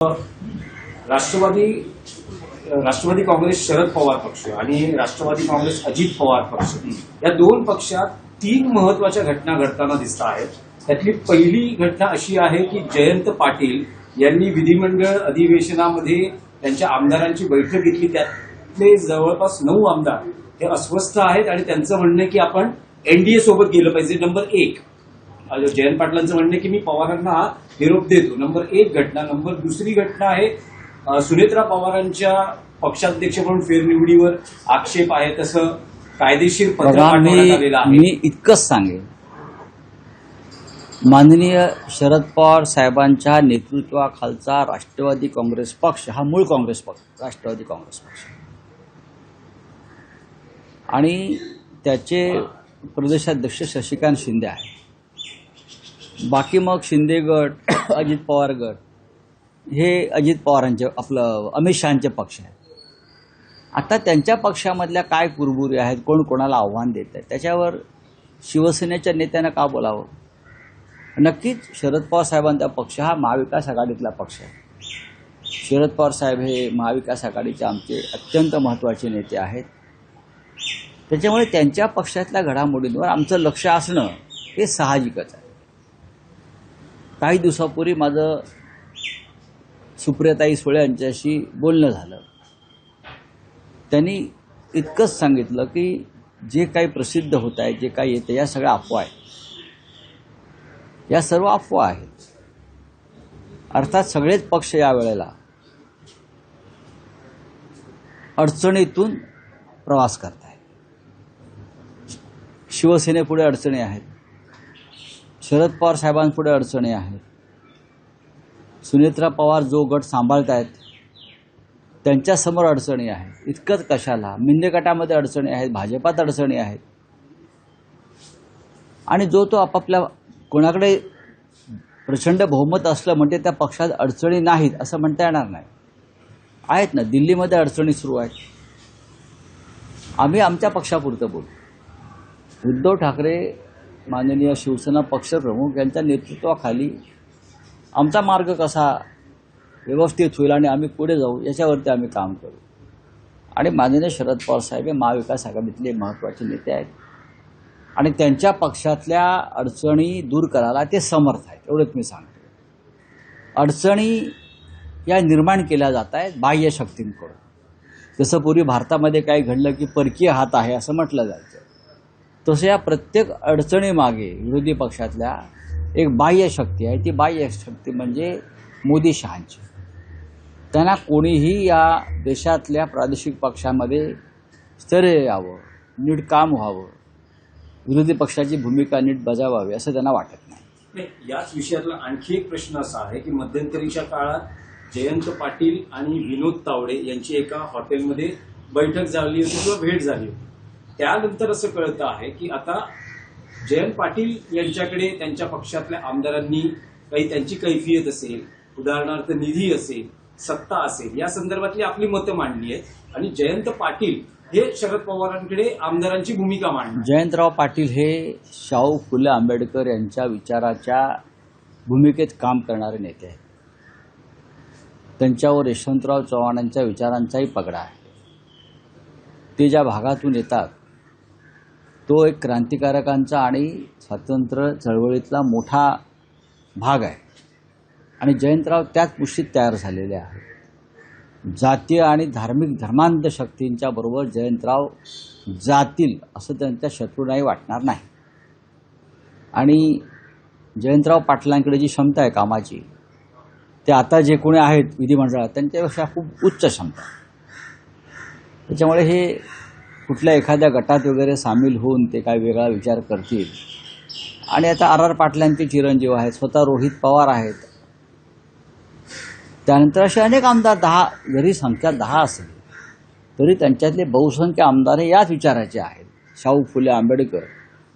राष्ट्रवादी राष्ट्रवादी काँग्रेस शरद पवार पक्ष आणि राष्ट्रवादी काँग्रेस अजित पवार पक्ष या दोन पक्षात तीन महत्वाच्या घटना घडताना दिसत आहेत. त्यातली पहिली घटना अशी आहे की जयंत पाटील यांनी विधिमंडळ अधिवेशनामध्ये त्यांच्या आमदारांची बैठक घेतली. त्यातले जवळपास 9 आमदार हे अस्वस्थ आहेत आणि त्यांचं म्हणणं आहे की आपण एनडीए सोबत गेलं पाहिजे. नंबर 1 जयंत पाटलांचं म्हणणं आहे की मी पवारांना हा निरोप देतो. नंबर 1 घटना. नंबर 2 घटना आहे सुनेत्रा पवारांच्या पक्षाध्यक्ष म्हणून फेरनिवडीवर आक्षेप आहे तसं कायदेशीर पत्र पाठवण्यात आलेलं आहे. मी इतकंच सांगेन, माननीय शरद पवार साहेबांच्या नेतृत्वाखालचा राष्ट्रवादी काँग्रेस पक्ष हा मूळ काँग्रेस पक्ष, राष्ट्रवादी काँग्रेस पक्ष, आणि त्याचे प्रदेशाध्यक्ष शशिकांत शिंदे आहे. बाकी मग शिंदे गट, अजित पवार गट हे अजित पवारांचे आपलं अमित शहाचे पक्ष आहे. आता त्यांच्या पक्षामधल्या काय कुरबुरी आहेत, कोण कोणाला आव्हान देत आहे, त्याच्यावर शिवसेनेच्या नेत्यानं का बोलावं. नक्कीच शरद पवार साहेबांचा पक्ष हा महाविकास आघाडीतला पक्ष आहे. शरद पवार साहेब हे महाविकास आघाडीचे आमचे अत्यंत महत्त्वाचे नेते आहेत. त्याच्यामुळे त्यांच्या पक्षातल्या घडामोडींवर आमचं लक्ष असणं हे साहजिकच आहे. काही दिवसापूर्वी माझं सुप्रियाताई सुळे यांच्याशी बोलणं झालं. त्यांनी इतकंच सांगितलं की जे काही प्रसिद्ध होत आहे, जे काही येतं, या सगळ्या अफवा आहेत. या सर्व अफवा आहेत. अर्थात सगळेच पक्ष यावेळेला अडचणीतून प्रवास करत आहेत. शिवसेनेपुढे अडचणी आहेत, शरद पवार साहेबांपुढे अडचणी आहेत, सुनेत्रा पवार जो गट सांभाळत आहेत त्यांच्यासमोर अडचणी आहेत. इतकंच कशाला, मिंदे गटामध्ये अडचणी आहेत, भाजपात अडचणी आहेत. आणि जो तो आपापल्या कोणाकडे प्रचंड बहुमत असलं म्हणजे त्या पक्षात अडचणी नाहीत असं म्हणता येणार नाही. आहेत ना, दिल्लीमध्ये अडचणी सुरू आहेत. आम्ही आमच्या पक्षापुरतं बोलू. उद्धव ठाकरे माननीय शिवसेना पक्षप्रमुख यांच्या नेतृत्वाखाली आमचा मार्ग कसा व्यवस्थित होईल आणि आम्ही पुढे जाऊ याच्यावरती आम्ही काम करू. आणि माननीय शरद पवार साहेब हे महाविकास आघाडीतले महत्त्वाचे नेते आहेत आणि त्यांच्या पक्षातल्या अडचणी दूर करायला ते समर्थ आहेत. एवढंच मी सांगतो. अडचणी या निर्माण केल्या जात आहेत बाह्य शक्तींकडून. जसं पूर्वी भारतामध्ये काही घडलं की परकीय हात आहे असं म्हटलं जायचं, तसं या प्रत्येक अडचणीमागे विरोधी पक्षातल्या एक बाह्य शक्ती आहे. ती बाह्य शक्ती म्हणजे मोदी शहांची. त्यांना कोणीही या देशातल्या प्रादेशिक पक्षामध्ये स्थैर्य यावं, नीट काम व्हावं, विरोधी पक्षाची भूमिका नीट बजावावी असं त्यांना वाटत नाही. याच विषयातला आणखी एक प्रश्न असा आहे की मध्यंतरीच्या काळात जयंत पाटील आणि विनोद तावडे यांची एका हॉटेलमध्ये बैठक झाली होती किंवा भेट झाली होती. त्यानंतर असं कळतं आहे की आता जयंत पाटील यांच्याकडे त्यांच्या पक्षातल्या आमदारांनी काही त्यांची कैफियत असेल, उदाहरणार्थ निधी असेल, सत्ता असेल, या संदर्भातली आपली मतं मांडली आहेत आणि जयंत पाटील हे शरद पवारांकडे आमदारांची भूमिका मांडली. जयंतराव पाटील हे शाहू फुले आंबेडकर यांच्या विचाराच्या भूमिकेत काम करणारे नेते आहेत. त्यांच्यावर यशवंतराव चव्हाणांच्या विचारांचाही पगडा आहे. ते ज्या भागातून येतात तो एक क्रांतिकारकांचा आणि स्वातंत्र्य चळवळीतला मोठा भाग आहे आणि जयंतराव त्याच पुष्टीत तयार झालेले आहेत. जातीय आणि धार्मिक धर्मांध शक्तींच्या बरोबर जयंतराव जातील असं त्यांच्या शत्रूंनाही वाटणार नाही. आणि जयंतराव पाटलांकडे जी क्षमता आहे कामाची, ते आता जे कोणी आहेत विधिमंडळात त्यांच्यापेक्षा खूप उच्च क्षमता. त्याच्यामुळे हे कुठल्या एखाद्या गटात वगैरे सामील होऊन ते काय वेगळा विचार करतील. आणि आता आर पाटलांचे चिरंजीव आहेत, स्वतः रोहित पवार आहेत. त्यानंतर असे अनेक आमदार, 10 जरी संख्या 10 असेल तरी त्यांच्यातले बहुसंख्य आमदार हे याच विचाराचे आहेत. शाहू फुले आंबेडकर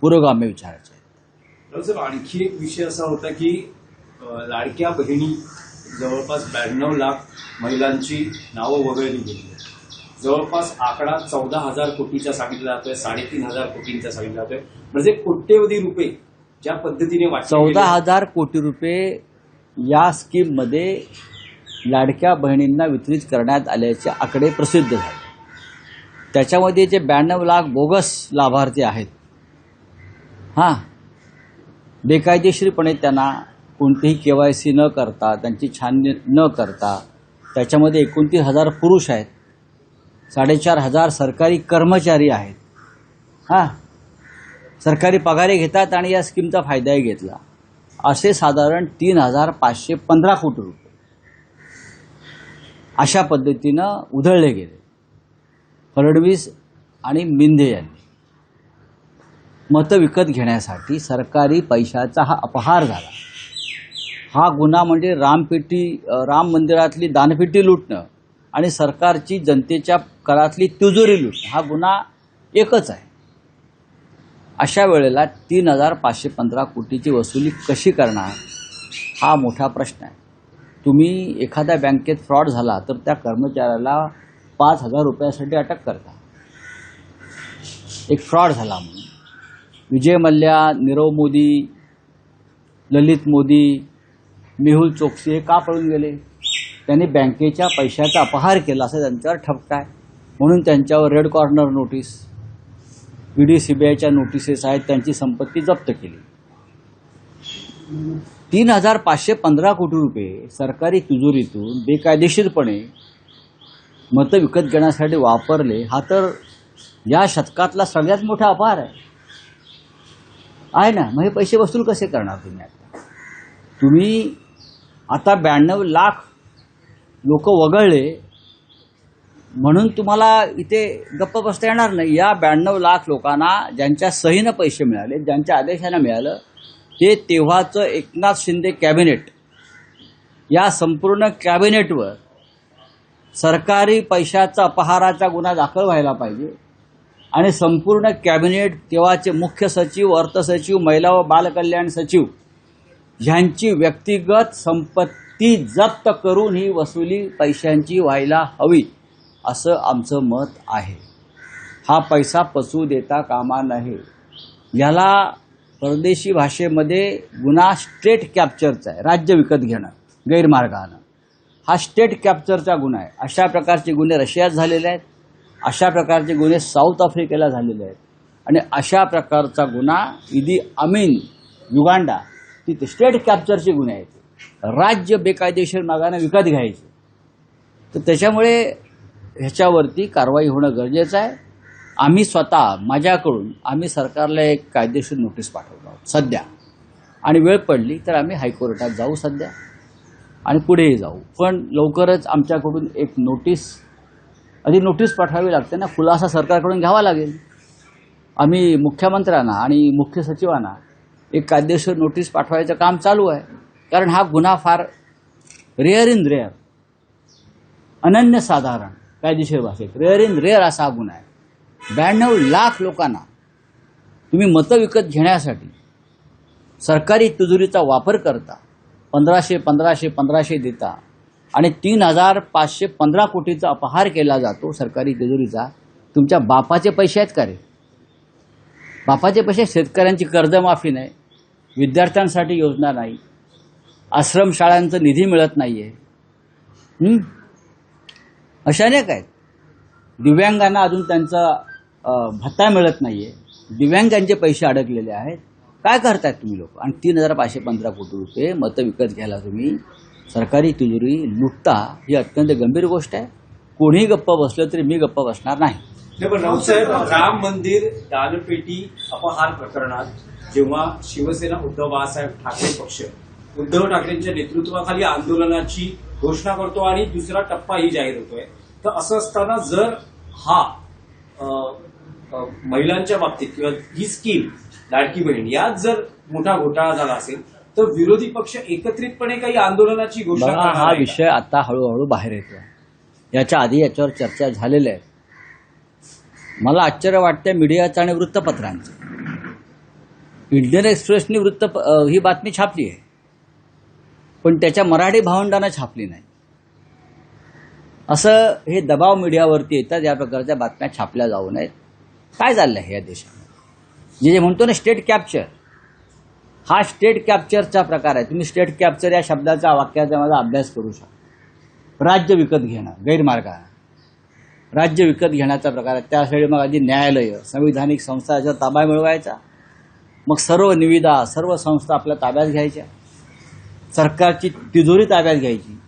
पुरोगामी विचाराचे आहेत. सर, आणखी एक विषय असा होता की लाडक्या बहिणी जवळपास 92 लाख महिलांची नावं वगळली गेली. जवळपास आकडा 14,000 कोटीचा सांगितला जातोय, 3,500 कोटींचा सांगितला जातोय. म्हणजे कोट्यवधी रुपये ज्या पद्धतीने 14,000 कोटी रुपये या स्कीममध्ये लाडक्या बहिणींना वितरित करण्यात आल्याचे आकडे प्रसिद्ध झाले. त्याच्यामध्ये जे 92 लाख बोगस लाभार्थी आहेत, बेकायदेशीरपणे त्यांना कोणतीही KYC न करता, त्यांची छाननी न करता, त्याच्यामध्ये 29,000 पुरुष आहेत, 4,500 सरकारी कर्मचारी आहेत, सरकारी पगारे घेतात आणि या स्कीमचा फायदाही घेतला. असे साधारण 3,515 कोटी रुपये अशा पद्धतीनं उधळले गेले. फडणवीस आणि मिंदे यांनी मतं विकत घेण्यासाठी सरकारी पैशाचा हा अपहार झाला. हा गुन्हा म्हणजे राम मंदिरातली दानपेटी लुटणं आणि सरकारची जनतेच्या करातली तिजोरी लुटणं हा गुन्हा एकच आहे. अशा वेळेला 3,515 कोटीची वसुली कशी करणार हा मोठा प्रश्न आहे. तुम्ही एखाद्या बँकेत फ्रॉड झाला तर त्या कर्मचाऱ्याला 5,000 रुपयासाठी अटक करता. एक फ्रॉड झाला म्हणून विजय मल्ल्या, नीरव मोदी, ललित मोदी, मेहुल चोक्सी हे का पळून गेले? त्यांनी बँकेच्या पैशाचा अपहार केला असं त्यांच्यावर ठपका आहे. म्हणून त्यांच्यावर रेड कॉर्नर नोटीस, ED CBIच्या नोटिसेस आहेत, त्यांची संपत्ती जप्त केली. 3,515 कोटी रुपये सरकारी तिजोरीतून बेकायदेशीरपणे मतं विकत घेण्यासाठी वापरले. हा तर या शतकातला सगळ्यात मोठा अपहार आहे ना. मग हे पैसे वसूल कसे करणार तुम्ही? तुम्ही आता 92 लाख लोक वगळले म्हणून तुम्हाला इथे गप्प बसता येणार नाही. या 92 लाख लोकांना ज्यांच्या सहीनं पैसे मिळाले, ज्यांच्या आदेशानं मिळालं, ते तेव्हाचं एकनाथ शिंदे कॅबिनेट, या संपूर्ण कॅबिनेटवर सरकारी पैशाचा अपहाराचा गुन्हा दाखल व्हायला पाहिजे आणि संपूर्ण कॅबिनेट, तेव्हाचे मुख्य सचिव, अर्थ सचिव, महिला व बालकल्याण सचिव ह्यांची व्यक्तिगत संपत्ती जप्त करून ही वसुली पैशांची व्हायला हवी असं आमचं मत आहे. हा पैसा पचवू देता कामा नये. याला परदेशी भाषेमध्ये गुन्हा स्टेट कॅप्चरचा आहे. राज्य विकत घेणं गैरमार्गानं हा स्टेट कॅप्चरचा गुन्हा आहे. अशा प्रकारचे गुन्हे रशियात झालेले आहेत, अशा प्रकारचे गुन्हे साऊथ आफ्रिकेला झालेले आहेत आणि अशा प्रकारचा गुन्हा इदी अमीन युगांडा, तिथे स्टेट कॅप्चरचे गुन्हे आहेत. राज्य बेकायदेशीर मार्गाने विकत घ्यायचे. तर त्याच्यामुळे ह्याच्यावरती कारवाई होणं गरजेचं आहे. आम्ही स्वतः माझ्याकडून आम्ही सरकारला एक कायदेशीर नोटीस पाठवतो आहोत सध्या, आणि वेळ पडली तर आम्ही हायकोर्टात जाऊ सध्या आणि पुढेही जाऊ. पण लवकरच आमच्याकडून एक नोटीस पाठवावी लागते ना, खुलासा सरकारकडून घ्यावा लागेल. आम्ही मुख्यमंत्र्यांना आणि मुख्य सचिवांना एक कायदेशीर नोटीस पाठवायचं काम चालू आहे. कारण हा गुन्हा फार रेअर इन रेअर, अनन्यसाधारण, कायदेशीर भाषेत रेअर इन रेअर असा हा गुन्हा आहे. 92 लाख लोकांना तुम्ही मतं विकत घेण्यासाठी सरकारी तिजोरीचा वापर करता, 1,500 देता आणि 3,515 कोटीचा अपहार केला जातो सरकारी तिजोरीचा. तुमच्या बापाचे पैसे आहेत का रे? बापाचे पैसे. शेतकऱ्यांची कर्जमाफी नाही, विद्यार्थ्यांसाठी योजना नाही, आश्रमशाळांचा निधी मिळत नाहीये, अशा अनेक आहेत. दिव्यांगांना अजून त्यांचा भत्ता मिळत नाहीये, दिव्यांगांचे पैसे अडकलेले आहेत. काय करतायत तुम्ही लोक? आणि 3,515 कोटी रुपये मतं विकत घ्यायला तुम्ही सरकारी तिजोरी लुटता, ही अत्यंत गंभीर गोष्ट आहे. कोणीही गप्प बसलं तरी मी गप्प बसणार नाही. पण राऊतसाहेब, राम मंदिर दानपेटी अपहार प्रकरणात जेव्हा शिवसेना उद्धव बाळासाहेब ठाकरे पक्ष उद्धव ठाकरेंच्या नेतृत्वाखाली आंदोलनाची घोषणा करतो आणि दुसरा टप्पाही जाहीर होतोय, तर असं असताना जर हा महिलांच्या बाबतीत किंवा ही स्कीम लाडकी बहीण यात जर मोठा घोटाळा झाला असेल तर विरोधी पक्ष एकत्रितपणे काही आंदोलनाची घोषणा बघा, करणार हा आहे का? विषय आता हळूहळू बाहेर येतो. याच्या आधी याच्यावर चर्चा झालेल्या आहेत. मला आश्चर्य वाटतं मीडियाचं आणि वृत्तपत्रांचं. इंडियन एक्सप्रेसनी ही बातमी छापली आहे, पण त्याच्या मराठी भावंडानं छापली नाही. असं हे दबाव मीडियावरती येतात, या प्रकारच्या बातम्या छापल्या जाऊ नयेत. काय चाललंय या देशामध्ये? जे म्हणतो ना स्टेट कॅप्चर, हा स्टेट कॅप्चरचा प्रकार आहे. तुम्ही स्टेट कॅप्चर या शब्दाचा, वाक्याचा माझा अभ्यास करू शकता. राज्य विकत घेणं गैरमार्गाने, राज्य विकत घेण्याचा प्रकार आहे. त्यासाठी मग आधी न्यायालय, संविधानिक संस्था याचा ताबा मिळवायचा, मग सर्व निविदा, सर्व संस्था आपल्या ताब्यात घ्यायच्या, सरकारची तिजोरी ताब्यात घ्यायची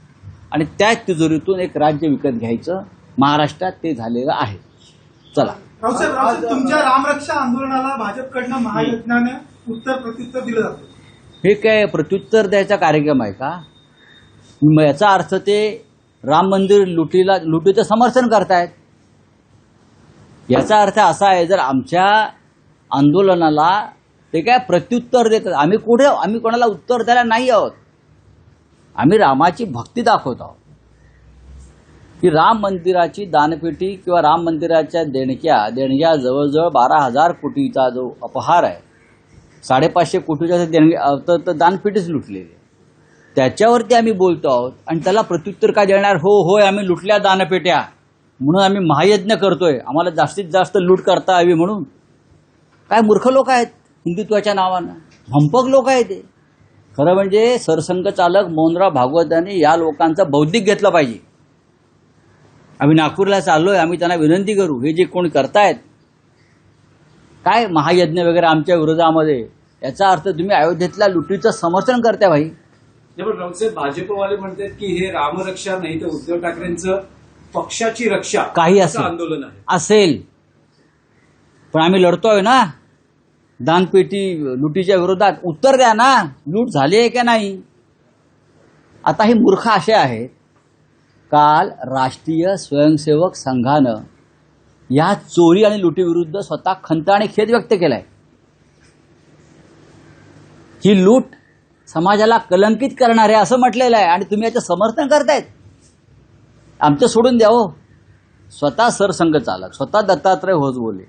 आणि त्याच तिजोरीतून एक राज्य विकत घ्यायचं. महाराष्ट्रात ते झालेलं आहे. चला, रावसाहेब, तुमच्या रामरक्षा आंदोलनाला भाजपकडनं महायज्ञाने उत्तर प्रत्युत्तर दिलं जातं. हे काय प्रत्युत्तर द्यायचा कार्यक्रम आहे का? मग याचा अर्थ ते राम मंदिर लुटीचं समर्थन करतायत. याचा अर्थ असा आहे, जर आमच्या आंदोलनाला ते काय प्रत्युत्तर देतात, आम्ही कोणाला उत्तर द्यायला नाही आहोत. आम्ही रामाची भक्ती दाखवत आहोत की राम मंदिराची दानपेटी किंवा राम मंदिराच्या देणग्या जवळजवळ 12,000 कोटीचा जो अपहार आहे, 550 कोटीच्या देणग्या दानपेटीच लुटलेली आहे. त्याच्यावरती आम्ही बोलतो आहोत आणि त्याला प्रत्युत्तर काय देणार? होय आम्ही लुटल्या दानपेट्या म्हणून आम्ही महायज्ञ करतोय, आम्हाला जास्तीत जास्त लूट करता यावी म्हणून. काय मूर्ख लोक आहेत हिंदुत्वाच्या नावानं, भंपक लोक आहेत ते. खरं म्हणजे सरसंघचालक मोहनराव भागवत यांनी या लोकांचं बौद्धिक घेतलं पाहिजे. आम्ही नागपूरला चाललोय, आम्ही त्यांना विनंती करू, हे जे कोणी करतायत काय महायज्ञ वगैरे आमच्या विरोधामध्ये, याचा अर्थ तुम्ही अयोध्येतल्या लुटीचं समर्थन करताय भाई. पण रावसाहेब, भाजपवाले म्हणतात की हे रामरक्षा नाही तर उद्धव ठाकरेंचं पक्षाची रक्षा काही असं आंदोलन आहे. असेल, पण आम्ही लढतोय ना दानपेटी लुटीच्या विरोधात. उत्तर द्या ना, लूट झाली आहे का नाही? आता हे मूर्ख असे आहेत. काल राष्ट्रीय स्वयंसेवक संघानं या चोरी आणि लुटीविरुद्ध स्वतः खंत आणि खेद व्यक्त केलाय. ही लूट समाजाला कलंकित करणार आहे असं म्हटलेलं आहे आणि तुम्ही याचं समर्थन करतायत. आमचं सोडून द्या हो. स्वतः सरसंघचालक, स्वतः दत्तात्रय होसबोले,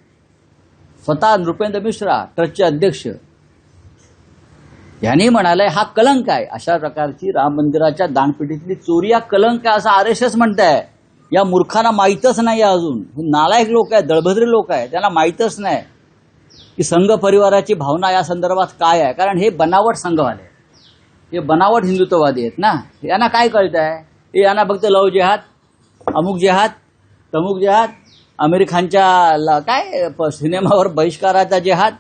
स्वतः नृपेंद्र मिश्रा ट्रस्टचे अध्यक्ष यांनी म्हणालंय हा कलंक आहे. अशा प्रकारची राम मंदिराच्या दानपेटीतली चोरी हा कलंक आहे असं RSS म्हणताय. या मूर्खांना माहीतच नाही अजून. हे नालायक लोक आहेत, दळभद्री लोक आहेत, त्यांना माहीतच नाही की संघ परिवाराची भावना या संदर्भात काय आहे. कारण हे बनावट संघवाले, हे बनावट हिंदुत्ववादी आहेत ना. यांना काय कळत आहे? हे यांना फक्त लव जेहाद, अमुक जेहाद, तमुक जेहाद, आमिर खानच्या काय सिनेमावर बहिष्काराचा जेहाद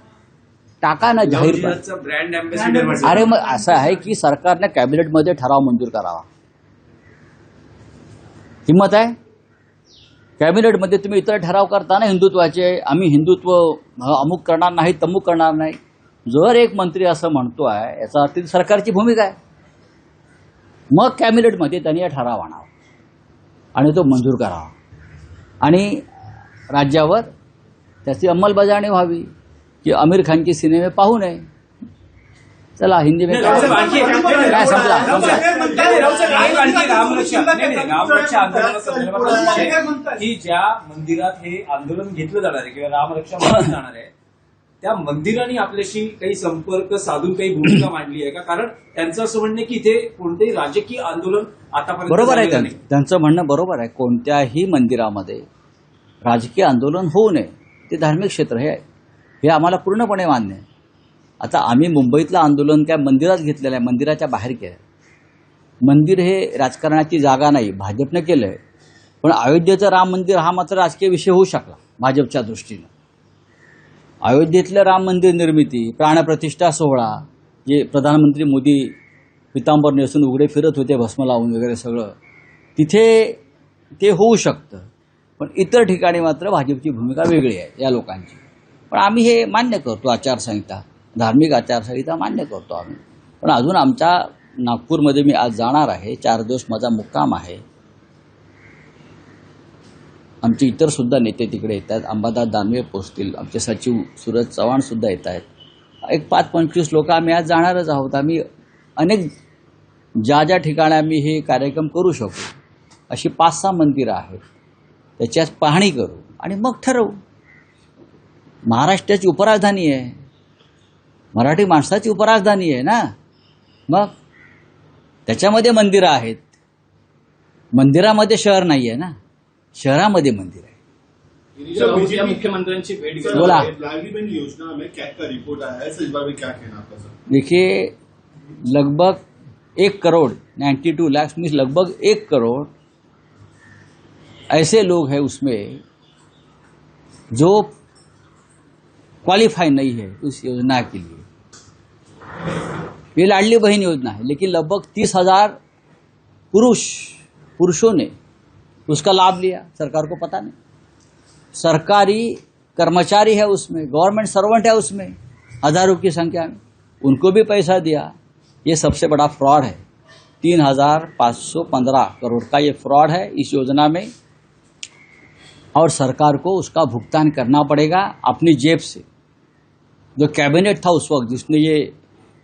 टाका ना जाहीर. Brand ambassador. अरे मग असं आहे की सरकारने कॅबिनेटमध्ये ठराव मंजूर करावा. हिंमत आहे कॅबिनेटमध्ये तुम्ही इतर ठराव करता ना हिंदुत्वाचे, आम्ही हिंदुत्व अमुक करणार नाही, तमुक करणार नाही. जर एक मंत्री असं म्हणतो आहे याचा अर्थ सरकारची भूमिका आहे. मग कॅबिनेटमध्ये त्यांनी हा ठराव आणावा आणि तो मंजूर करावा आणि राज्यावर त्याची अंमलबजावणी व्हावी की आमिर खानचे सिनेमे पाहू नये. चला हिंदी में काय संपला. रामरक्षा आंदोलनासंदर्भात की ज्या मंदिरात हे आंदोलन घेतलं जाणार आहे किंवा रामरक्षा मानली जाणार आहे त्या मंदिराने आपल्याशी काही संपर्क साधून काही भूमिका मांडली आहे का? कारण त्यांचं असं म्हणणं की इथे कोणतेही राजकीय आंदोलन आतापर्यंत बरोबर आहे. त्यांचं म्हणणं बरोबर आहे. कोणत्याही मंदिरामध्ये राजकीय आंदोलन होऊ नये, ते धार्मिक क्षेत्र हे आम्हाला पूर्णपणे मान्य आहे. आता आम्ही मुंबईतलं आंदोलन काय मंदिरात घेतलेलं आहे, मंदिराच्या बाहेर केलं. मंदिर हे राजकारणाची जागा नाही, भाजपनं केलं आहे. पण अयोध्येचं राम मंदिर हा मात्र राजकीय विषय होऊ शकला भाजपच्या दृष्टीनं. अयोध्येतलं राम मंदिर निर्मिती, प्राणप्रतिष्ठा सोहळा, जे प्रधानमंत्री मोदी पितांबर नेसून उघडे फिरत होते भस्म लावून वगैरे सगळं, तिथे ते होऊ शकतं. पण इतर ठिकाणी मात्र भाजपची भूमिका वेगळी आहे या लोकांची. पण आम्ही हे मान्य करतो, आचारसंहिता, धार्मिक आचारसंहिता मान्य करतो आम्ही. पण अजून आमच्या नागपूरमध्ये मी आज जाणार आहे, 4 दिवस माझा मुक्काम आहे. आमचे इतर सुद्धा नेते तिकडे येत आहेत. अंबादास दानवे पोचतील, आमचे सचिव सूरज चव्हाण सुद्धा येत आहेत. एक 5-25 लोक आम्ही आज जाणारच आहोत. आम्ही अनेक ज्या ठिकाणी आम्ही हे कार्यक्रम करू शकू अशी 5-6 मंदिरं आहेत, त्याच्यात पाहणी करू आणि मग ठरवू. महाराष्ट्राची उपराजधानी आहे, मराठी माणसाची उपराजधानी आहे ना. मग त्याच्यामध्ये मंदिरं आहेत. मंदिरामध्ये शहर नाही आहे ना, शहरामध्ये मंदिर आहे. मुख्यमंत्र्यांची भेट बोला. योजना में क्या का रिपोर्ट आया है, इस बारे में क्या कहना आपका सर? देखिए लगभग 1 करोड़ 92 लाख मीन्स लगभग 1 करोड़ ऐसे लोग हैं उसमें जो क्वालिफाई नहीं है उस योजना के लिए। ये लाडली बहन योजना है, लेकिन लगभग 30,000 पुरुषों ने उसका लाभ लिया, सरकार को पता नहीं। सरकारी कर्मचारी है उसमें, गवर्नमेंट सर्वेंट है उसमें, हजारों की संख्या में, उनको भी पैसा दिया। ये सबसे बड़ा फ्रॉड है। 3,515 करोड़ का ये फ्रॉड है इस योजना में, और सरकार को उसका भुगतान करना पड़ेगा अपनी जेब से। जो कैबिनेट था उस वक्त जिसने ये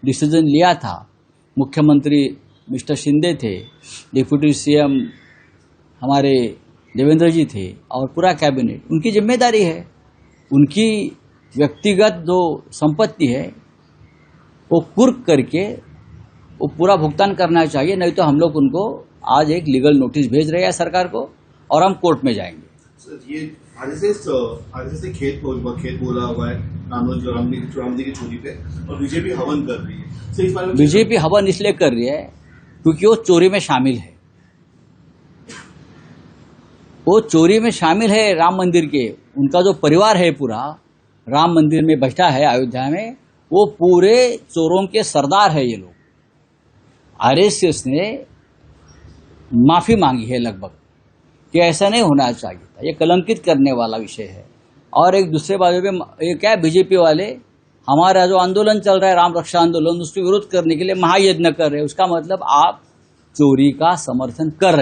डिसीजन लिया था, मुख्यमंत्री मिस्टर शिंदे थे, डिप्यूटी सीएम हमारे देवेंद्र जी थे, और पूरा कैबिनेट, उनकी जिम्मेदारी है। उनकी व्यक्तिगत जो संपत्ति है वो कुर्क करके वो पूरा भुगतान करना चाहिए, नहीं तो हम लोग उनको आज एक लीगल नोटिस भेज रहे हैं सरकार को, और हम कोर्ट में जाएंगे। सर, ये आरएसएस ने खेत बोला हुआ है रामजी की चोरी पे, और बीजेपी हवन कर रही है। सर, इस बारे में बीजेपी हवन इसलिए कर रही है क्योंकि वो चोरी में शामिल है। वो चोरी में शामिल है राम मंदिर के। उनका जो परिवार है पूरा राम मंदिर में बैठा है अयोध्या में, वो पूरे चोरों के सरदार है ये लोग। आरएसएस ने माफी मांगी है लगभग कि ऐसा नहीं होना चाहिए था, ये कलंकित करने वाला विषय है। और एक दूसरे बाजू में ये क्या, बीजेपी वाले हमारा जो आंदोलन चल रहा है राम रक्षा आंदोलन, उसके विरोध करने के लिए महायज्ञ कर रहे हैं। उसका मतलब आप चोरी का समर्थन कर रहे हो।